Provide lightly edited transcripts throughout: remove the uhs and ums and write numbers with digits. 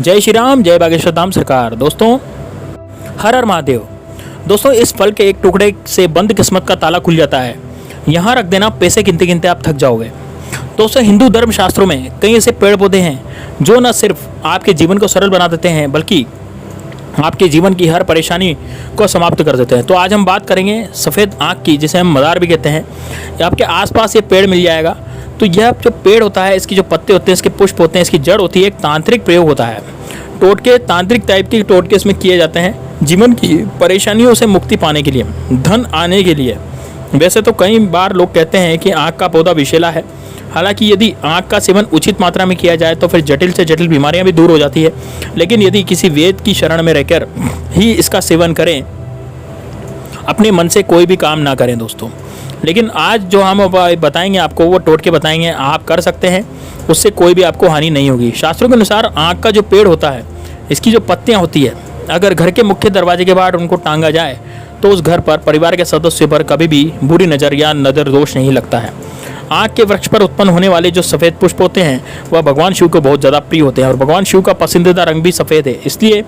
जय श्री राम, जय बागेश्वर धाम सरकार। दोस्तों, हर हर महादेव। दोस्तों, इस फल के एक टुकड़े से बंद किस्मत का ताला खुल जाता है। यहाँ रख देना, पैसे गिनते गिनते आप थक जाओगे। दोस्तों, हिंदू धर्म शास्त्रों में कई ऐसे पेड़ पौधे हैं जो न सिर्फ आपके जीवन को सरल बना देते हैं बल्कि आपके जीवन की हर परेशानी को समाप्त कर देते हैं। तो आज हम बात करेंगे सफ़ेद आँख की, जिसे हम मदार भी कहते हैं। आपके आसपास ये पेड़ मिल जाएगा। तो यह जो पेड़ होता है, इसकी जो पत्ते होते हैं, इसके पुष्प होते हैं, इसकी जड़ होती है, एक तांत्रिक प्रयोग होता है। टोटके, तांत्रिक टाइप के टोटके इसमें किए जाते हैं जीवन की परेशानियों से मुक्ति पाने के लिए, धन आने के लिए। वैसे तो कई बार लोग कहते हैं कि आँख का पौधा विषैला है। हालांकि यदि आँख का सेवन उचित मात्रा में किया जाए तो फिर जटिल से जटिल बीमारियां भी दूर हो जाती है। लेकिन यदि किसी वेद की शरण में रहकर ही इसका सेवन करें, अपने मन से कोई भी काम ना करें दोस्तों। लेकिन आज जो हम बताएंगे आपको, वो टोटके बताएंगे, आप कर सकते हैं, उससे कोई भी आपको हानि नहीं होगी। शास्त्रों के अनुसार आँख का जो पेड़ होता है, इसकी जो पत्तियाँ होती है, अगर घर के मुख्य दरवाजे के बाहर उनको टांगा जाए तो उस घर पर, परिवार के सदस्यों पर कभी भी बुरी नज़र या नज़र दोष नहीं लगता है। आँख के वृक्ष पर उत्पन्न होने वाले जो सफ़ेद पुष्प होते हैं वह भगवान शिव को बहुत ज़्यादा प्रिय होते हैं और भगवान शिव का पसंदीदा रंग भी सफ़ेद है। इसलिए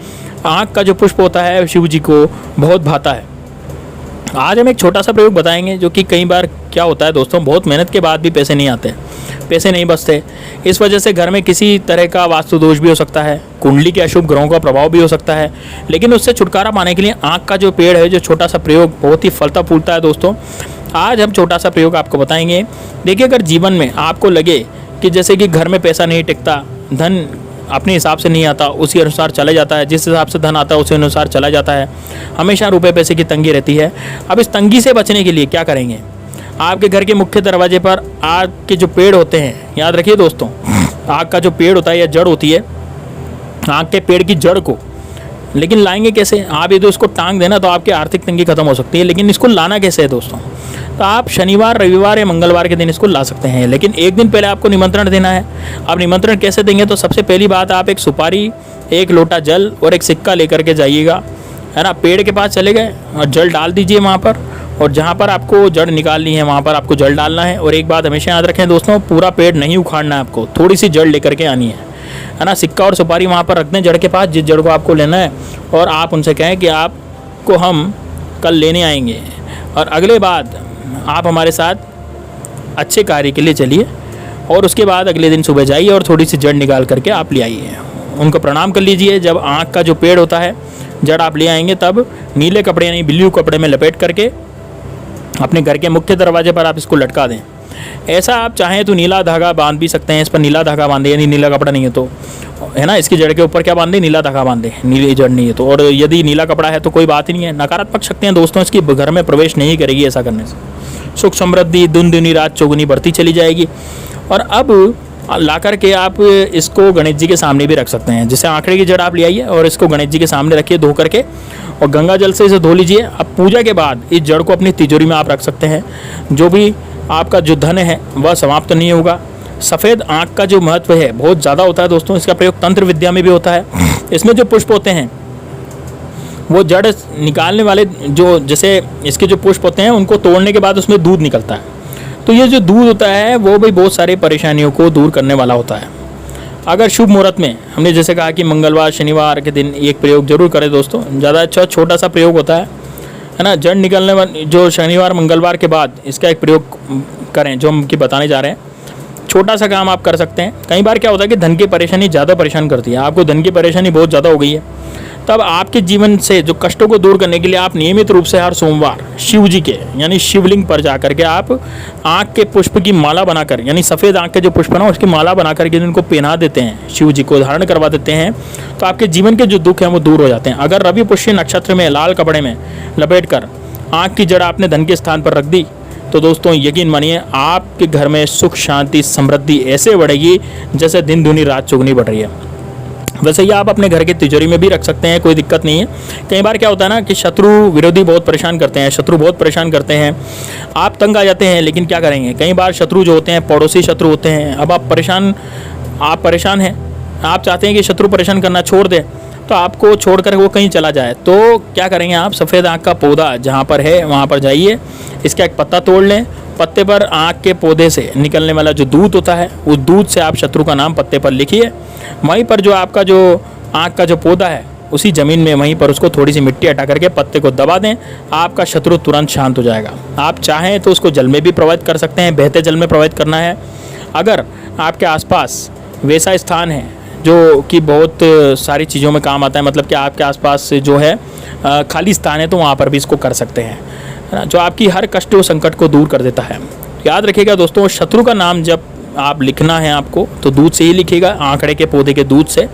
आँख का जो पुष्प होता है शिव जी को बहुत भाता है। आज हम एक छोटा सा प्रयोग बताएंगे जो कि कई बार क्या होता है दोस्तों, बहुत मेहनत के बाद भी पैसे नहीं आते, पैसे नहीं बचते। इस वजह से घर में किसी तरह का वास्तु दोष भी हो सकता है, कुंडली के अशुभ ग्रहों का प्रभाव भी हो सकता है। लेकिन उससे छुटकारा पाने के लिए आँख का जो पेड़ है, जो छोटा सा प्रयोग बहुत ही फलता फूलता है दोस्तों। आज हम छोटा सा प्रयोग आपको बताएंगे। देखिए, अगर जीवन में आपको लगे कि जैसे कि घर में पैसा नहीं टिकता, धन अपने हिसाब से नहीं आता, उसी अनुसार चला जाता है, जिस हिसाब से धन आता है उसी अनुसार चला जाता है, हमेशा रुपए पैसे की तंगी रहती है। अब इस तंगी से बचने के लिए क्या करेंगे? आपके घर के मुख्य दरवाजे पर आग के जो पेड़ होते हैं, याद रखिए दोस्तों, आग का जो पेड़ होता है या जड़ होती है, आग के पेड़ की जड़ को लेकिन लाएंगे कैसे? आप यदि उसको टांग देना तो आपकी आर्थिक तंगी खत्म हो सकती है। लेकिन इसको लाना कैसे है दोस्तों? तो आप शनिवार, रविवार या मंगलवार के दिन इसको ला सकते हैं। लेकिन एक दिन पहले आपको निमंत्रण देना है। आप निमंत्रण कैसे देंगे? तो सबसे पहली बात, आप एक सुपारी, एक लोटा जल और एक सिक्का लेकर के जाइएगा, है ना। पेड़ के पास चले गए और जल डाल दीजिए वहाँ पर, और जहाँ पर आपको जड़ निकालनी है वहाँ पर आपको जल डालना है। और एक बात हमेशा याद रखें दोस्तों, पूरा पेड़ नहीं उखाड़ना है आपको, थोड़ी सी जड़ लेकर के आनी है ना। सिक्का और सुपारी वहाँ पर रख दें जड़ के पास, जिस जड़ को आपको लेना है, और आप उनसे कहें कि आपको हम कल लेने आएंगे और अगले बाद आप हमारे साथ अच्छे कार्य के लिए चलिए। और उसके बाद अगले दिन सुबह जाइए और थोड़ी सी जड़ निकाल करके आप ले आइए, उनको प्रणाम कर लीजिए। जब आँख का जो पेड़ होता है, जड़ आप ले आएंगे, तब नीले कपड़े यानी ब्लू कपड़े में लपेट करके अपने घर के मुख्य दरवाजे पर आप इसको लटका दें। ऐसा आप चाहें तो नीला धागा बांध भी सकते हैं, इस पर नीला धागा बांधे, यानी नीला कपड़ा नहीं है तो, है ना, इसकी जड़ के ऊपर क्या बांधे? नीला धागा बांधे, नीली जड़ नहीं है तो। और यदि नीला कपड़ा है तो कोई बात ही नहीं है। नकारात्मक शक्तियाँ दोस्तों इसकी घर में प्रवेश नहीं करेगी ऐसा करने से। सुख समृद्धि दिन दुनी रात चौगुनी बढ़ती चली जाएगी। और अब ला करके आप इसको गणेश जी के सामने भी रख सकते हैं। जैसे आंकड़े की जड़ आप ले आइए और इसको गणेश जी के सामने रखिए धो करके, और गंगा जल से इसे धो लीजिए। अब पूजा के बाद इस जड़ को अपनी तिजोरी में आप रख सकते हैं। जो भी आपका जो धन है वह समाप्त नहीं होगा। सफ़ेद आँख का जो महत्व है बहुत ज़्यादा होता है दोस्तों। इसका प्रयोग तंत्र विद्या में भी होता है। इसमें जो पुष्प होते हैं, वो जड़ निकालने वाले जो, जैसे इसके जो पुष्प होते हैं, उनको तोड़ने के बाद उसमें दूध निकलता है। तो ये जो दूध होता है वो भी बहुत सारी परेशानियों को दूर करने वाला होता है। अगर शुभ मुहूर्त में, हमने जैसे कहा कि मंगलवार, शनिवार के दिन एक प्रयोग जरूर करें दोस्तों। ज़्यादा अच्छा छोटा सा प्रयोग होता है ना। जड़ निकलने वाले जो शनिवार मंगलवार के बाद इसका एक प्रयोग करें, जो हम की बताने जा रहे हैं। छोटा सा काम आप कर सकते हैं। कई बार क्या होता है कि धन की परेशानी ज़्यादा परेशान करती है, आपको धन की परेशानी बहुत ज़्यादा हो गई है, तब आपके जीवन से जो कष्टों को दूर करने के लिए आप नियमित रूप से हर सोमवार शिव जी के यानी शिवलिंग पर जा करके आप आँख के पुष्प की माला बनाकर, यानी सफ़ेद आँख के जो पुष्प ना उसकी माला बना करके उनको पहना देते हैं, शिव जी को धारण करवा देते हैं, तो आपके जीवन के जो दुख हैं वो दूर हो जाते हैं। अगर रवि पुष्य नक्षत्र में लाल कपड़े में लपेट कर आँख की जड़ आपने धन के स्थान पर रख दी, तो दोस्तों यकीन मानिए आपके घर में सुख शांति समृद्धि ऐसे बढ़ेगी जैसे दिन दूनी रात चौगुनी बढ़ रही है। वैसे ही आप अपने घर की तिजोरी में भी रख सकते हैं, कोई दिक्कत नहीं है। कई बार क्या होता है ना कि शत्रु विरोधी बहुत परेशान करते हैं, शत्रु बहुत परेशान करते हैं, आप तंग आ जाते हैं। लेकिन क्या करेंगे, कई बार शत्रु जो होते हैं पड़ोसी शत्रु होते हैं। अब आप परेशान हैं, आप चाहते हैं कि शत्रु परेशान करना छोड़ दे, तो आपको छोड़कर वो कहीं चला जाए, तो क्या करेंगे आप? सफ़ेद आँख का पौधा जहाँ पर है वहाँ पर जाइए, इसका एक पत्ता तोड़ लें, पत्ते पर आँख के पौधे से निकलने वाला जो दूध होता है, उस दूध से आप शत्रु का नाम पत्ते पर लिखिए। वहीं पर जो आपका जो आँख का जो पौधा है उसी ज़मीन में वहीं पर उसको थोड़ी सी मिट्टी हटा करके पत्ते को दबा दें, आपका शत्रु तुरंत शांत हो जाएगा। आप चाहें तो उसको जल में भी प्रवाहित कर सकते हैं, बहते जल में प्रवाहित करना है। अगर आपके आसपास वैसा स्थान है जो कि बहुत सारी चीज़ों में काम आता है, मतलब कि आपके आसपास से जो है खाली स्थान है, तो वहाँ पर भी इसको कर सकते हैं, है ना, जो आपकी हर कष्ट और संकट को दूर कर देता है। याद रखिएगा दोस्तों, शत्रु का नाम जब आप लिखना है आपको तो दूध से ही लिखिएगा, आंकड़े के पौधे के दूध से।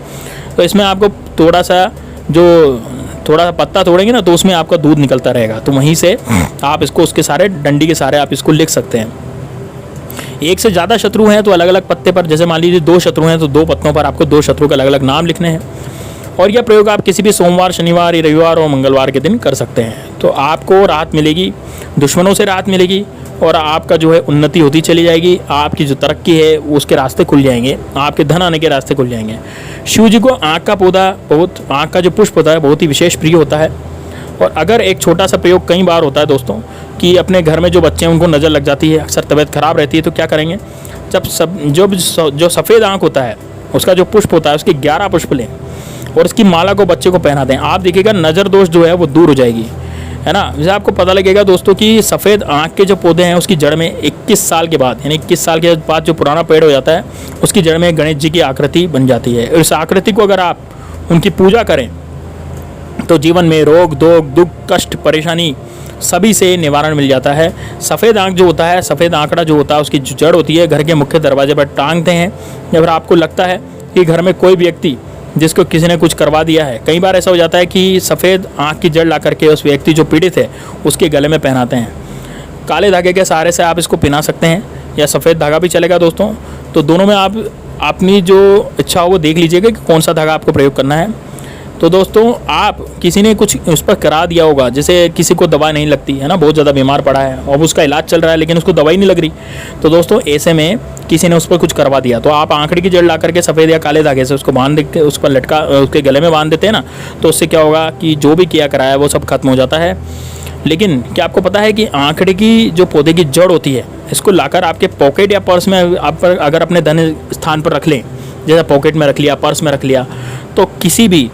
तो इसमें आपको थोड़ा सा पत्ता तोड़ेंगे ना तो उसमें आपका दूध निकलता रहेगा, तो वहीं से आप इसको उसके सारे डंडी के सारे आप इसको लिख सकते हैं। एक से ज़्यादा शत्रु हैं तो अलग अलग पत्ते पर, जैसे मान लीजिए 2 शत्रु हैं तो 2 पत्तों पर आपको 2 शत्रु के अलग अलग नाम लिखने हैं। और यह प्रयोग आप किसी भी सोमवार, शनिवार, रविवार और मंगलवार के दिन कर सकते हैं। तो आपको राहत मिलेगी, दुश्मनों से राहत मिलेगी और आपका जो है उन्नति होती चली जाएगी। आपकी जो तरक्की है उसके रास्ते खुल जाएंगे, आपके धन आने के रास्ते खुल जाएंगे। शिव जी को आँख का पौधा आँख का जो पुष्प होता है बहुत ही विशेष प्रिय होता है। और अगर एक छोटा सा प्रयोग कई बार होता है दोस्तों कि अपने घर में जो बच्चे हैं उनको नज़र लग जाती है, अक्सर तबीयत खराब रहती है, तो क्या करेंगे, जो सफ़ेद आँख होता है उसका जो पुष्प होता है उसके 11 पुष्प लें और उसकी माला को बच्चे को पहना दें। आप देखिएगा नज़र दोष जो है वो दूर हो जाएगी, है ना। जैसे आपको पता लगेगा दोस्तों कि सफ़ेद आँख के जो पौधे हैं उसकी जड़ में 21 साल के बाद, यानी 21 साल के बाद जो पुराना पेड़ हो जाता है उसकी जड़ में गणेश जी की आकृति बन जाती है। इस आकृति को अगर आप उनकी पूजा करें तो जीवन में रोग, दुख, कष्ट, परेशानी सभी से निवारण मिल जाता है। सफ़ेद आँख जो होता है, सफ़ेद आंकड़ा जो होता है उसकी जो जड़ होती है घर के मुख्य दरवाजे पर टांगते हैं। जब आपको लगता है कि घर में कोई व्यक्ति जिसको किसी ने कुछ करवा दिया है, कई बार ऐसा हो जाता है कि सफ़ेद आँख की जड़ ला करके उस व्यक्ति जो पीड़ित है उसके गले में पहनाते हैं। काले धागे के सहारे से आप इसको पहना सकते हैं या सफ़ेद धागा भी चलेगा दोस्तों। तो दोनों में आप अपनी जो इच्छा हो वो देख लीजिएगा कि कौन सा धागा आपको प्रयोग करना है। तो दोस्तों आप किसी ने कुछ उस पर करा दिया होगा, जैसे किसी को दवा नहीं लगती है ना, बहुत ज़्यादा बीमार पड़ा है और उसका इलाज चल रहा है लेकिन उसको दवाई नहीं लग रही, तो दोस्तों ऐसे में किसी ने उस पर कुछ करवा दिया तो आप आंकड़े की जड़ ला करके सफ़ेद या काले धागे से उसको बांध देते, उस पर लटका उसके गले में बांध देते हैं ना, तो उससे क्या होगा कि जो भी किया कराया वो सब खत्म हो जाता है। लेकिन क्या आपको पता है कि आंकड़े की जो पौधे की जड़ होती है इसको लाकर आपके पॉकेट या पर्स में आप अगर अपने धन स्थान पर रख लें, जैसे पॉकेट में रख लिया, पर्स में रख लिया, तो किसी भी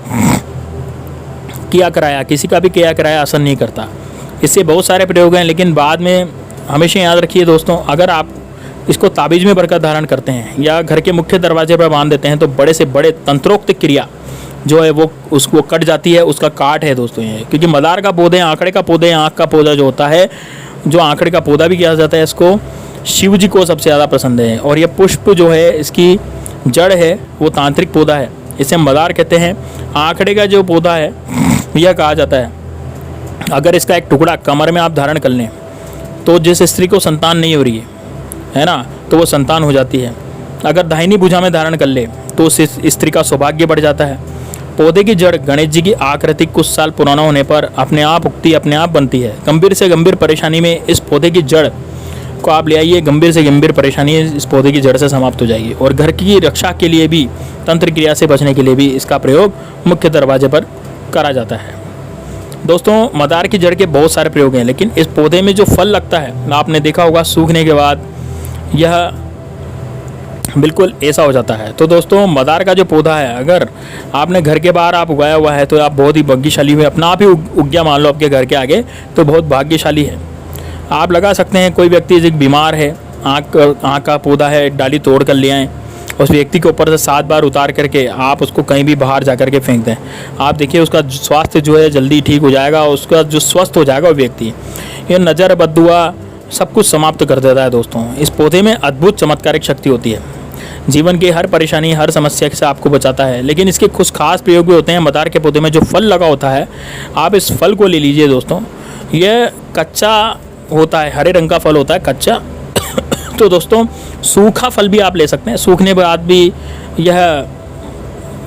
किसी का भी किया कराया असर नहीं करता। इससे बहुत सारे प्रयोग हैं, लेकिन बाद में हमेशा याद रखिए दोस्तों, अगर आप इसको ताबीज़ में भरकर धारण करते हैं या घर के मुख्य दरवाजे पर बांध देते हैं तो बड़े से बड़े तंत्रोक्त क्रिया जो है वो उसको कट जाती है, उसका काट है दोस्तों ये। क्योंकि मदार का पौधे, आंकड़े का पौधे, आँख का पौधा जो होता है, जो आंकड़े का पौधा भी किया जाता है, इसको शिव जी को सबसे ज़्यादा पसंद है। और ये पुष्प जो है इसकी जड़ है वो तांत्रिक पौधा है, इसे मदार कहते हैं। आंकड़े का जो पौधा है यह कहा जाता है अगर इसका एक टुकड़ा कमर में आप धारण कर लें तो जिस स्त्री को संतान नहीं हो रही है ना, तो वो संतान हो जाती है। अगर दाहिनी भुजा में धारण कर ले तो उस स्त्री का सौभाग्य बढ़ जाता है। पौधे की जड़ गणेश जी की आकृति कुछ साल पुराना होने पर अपने आप उगती, अपने आप बनती है। गंभीर से गंभीर परेशानी में इस पौधे की जड़ को आप ले आइए, गंभीर से गंभीर परेशानी इस पौधे की जड़ से समाप्त हो जाएगी। और घर की रक्षा के लिए भी, तंत्र क्रिया से बचने के लिए भी इसका प्रयोग मुख्य दरवाजे पर करा जाता है। दोस्तों मदार की जड़ के बहुत सारे प्रयोग हैं, लेकिन इस पौधे में जो फल लगता है आपने देखा होगा सूखने के बाद यह बिल्कुल ऐसा हो जाता है। तो दोस्तों मदार का जो पौधा है अगर आपने घर के बाहर आप उगाया हुआ है तो आप बहुत ही भाग्यशाली हुए, अपना आप ही उग गया मान लो आपके घर के आगे, तो बहुत भाग्यशाली है। आप लगा सकते हैं, कोई व्यक्ति जो बीमार है, आँख का पौधा है, डाली तोड़ कर ले आएँ, उस व्यक्ति के ऊपर से 7 बार उतार करके आप उसको कहीं भी बाहर जा कर के फेंक दें, आप देखिए उसका स्वास्थ्य जो है जल्दी ठीक हो जाएगा, उसका जो स्वस्थ हो जाएगा वो व्यक्ति। ये नज़र, बद्दुआ सब कुछ समाप्त कर देता है दोस्तों। इस पौधे में अद्भुत चमत्कारिक शक्ति होती है, जीवन की हर परेशानी, हर समस्या से आपको बचाता है। लेकिन इसके कुछ खास प्रयोग भी होते हैं। मदार के पौधे में जो फल लगा होता है, आप इस फल को ले लीजिए दोस्तों, यह कच्चा होता है, हरे रंग का फल होता है कच्चा। तो दोस्तों सूखा फल भी आप ले सकते हैं, सूखने के बाद भी यह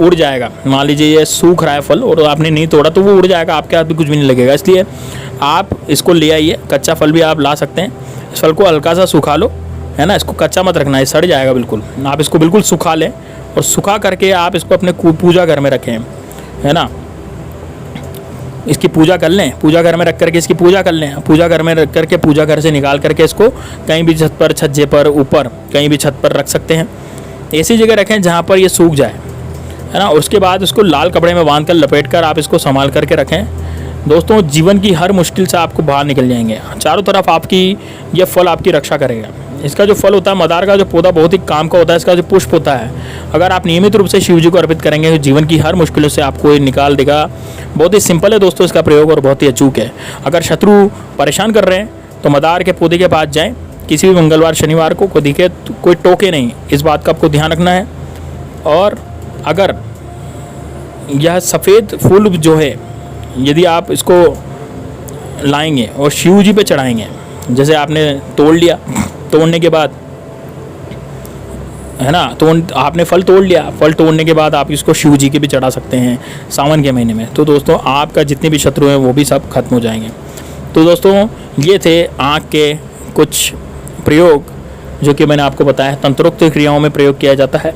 उड़ जाएगा। मान लीजिए ये सूख रहा है फल और आपने नहीं तोड़ा तो वो उड़ जाएगा, आपके हाथ भी कुछ भी नहीं लगेगा। इसलिए आप इसको ले आइए, कच्चा फल भी आप ला सकते हैं। इस फल को हल्का सा सुखा लो, है ना, इसको कच्चा मत रखना, ये सड़ जाएगा बिल्कुल। आप इसको बिल्कुल सुखा लें और सुखा करके आप इसको अपने पूजा घर में रखें, है ना, इसकी पूजा कर लें, पूजा घर में रख करके इसकी पूजा कर लें। पूजा घर में रख करके पूजा घर से निकाल करके इसको कहीं भी छत पर, छज्जे पर, ऊपर कहीं भी छत पर रख सकते हैं। ऐसी जगह रखें जहाँ पर ये सूख जाए, है ना। उसके बाद इसको लाल कपड़े में बांध कर लपेट कर आप इसको संभाल करके रखें। दोस्तों जीवन की हर मुश्किल से आपको बाहर निकल जाएंगे। चारों तरफ आपकी ये फल आपकी रक्षा करेगा। इसका जो फल होता है, मदार का जो पौधा बहुत ही काम का होता है। इसका जो पुष्प होता है, अगर आप नियमित रूप से शिव जी को अर्पित करेंगे तो जीवन की हर मुश्किलों से आपको ये निकाल देगा। बहुत ही सिंपल है दोस्तों इसका प्रयोग और बहुत ही अचूक है। अगर शत्रु परेशान कर रहे हैं तो मदार के पौधे के पास जाएँ किसी भी मंगलवार शनिवार को दिखे तो कोई टोके नहीं, इस बात का आपको ध्यान रखना है। और अगर यह सफ़ेद फूल जो है यदि आप इसको लाएंगे और शिव जी पे चढ़ाएंगे, जैसे आपने तोड़ लिया, तोड़ने के बाद है ना, तो आपने फल तोड़ लिया, फल तोड़ने के बाद आप इसको शिव जी के भी चढ़ा सकते हैं सावन के महीने में। तो दोस्तों आपका जितने भी शत्रु हैं वो भी सब खत्म हो जाएंगे। तो दोस्तों ये थे आँख के कुछ प्रयोग जो कि मैंने आपको बताया। तंत्रोक्त क्रियाओं में प्रयोग किया जाता है।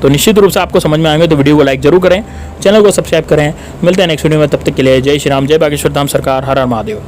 तो निश्चित रूप से आपको समझ में आएंगे तो वीडियो को लाइक जरूर करें, चैनल को सब्सक्राइब करें। मिलते हैं नेक्स्ट वीडियो में, तब तक के लिए जय श्री राम, जय बागेश्वर धाम सरकार, हर हर महादेव।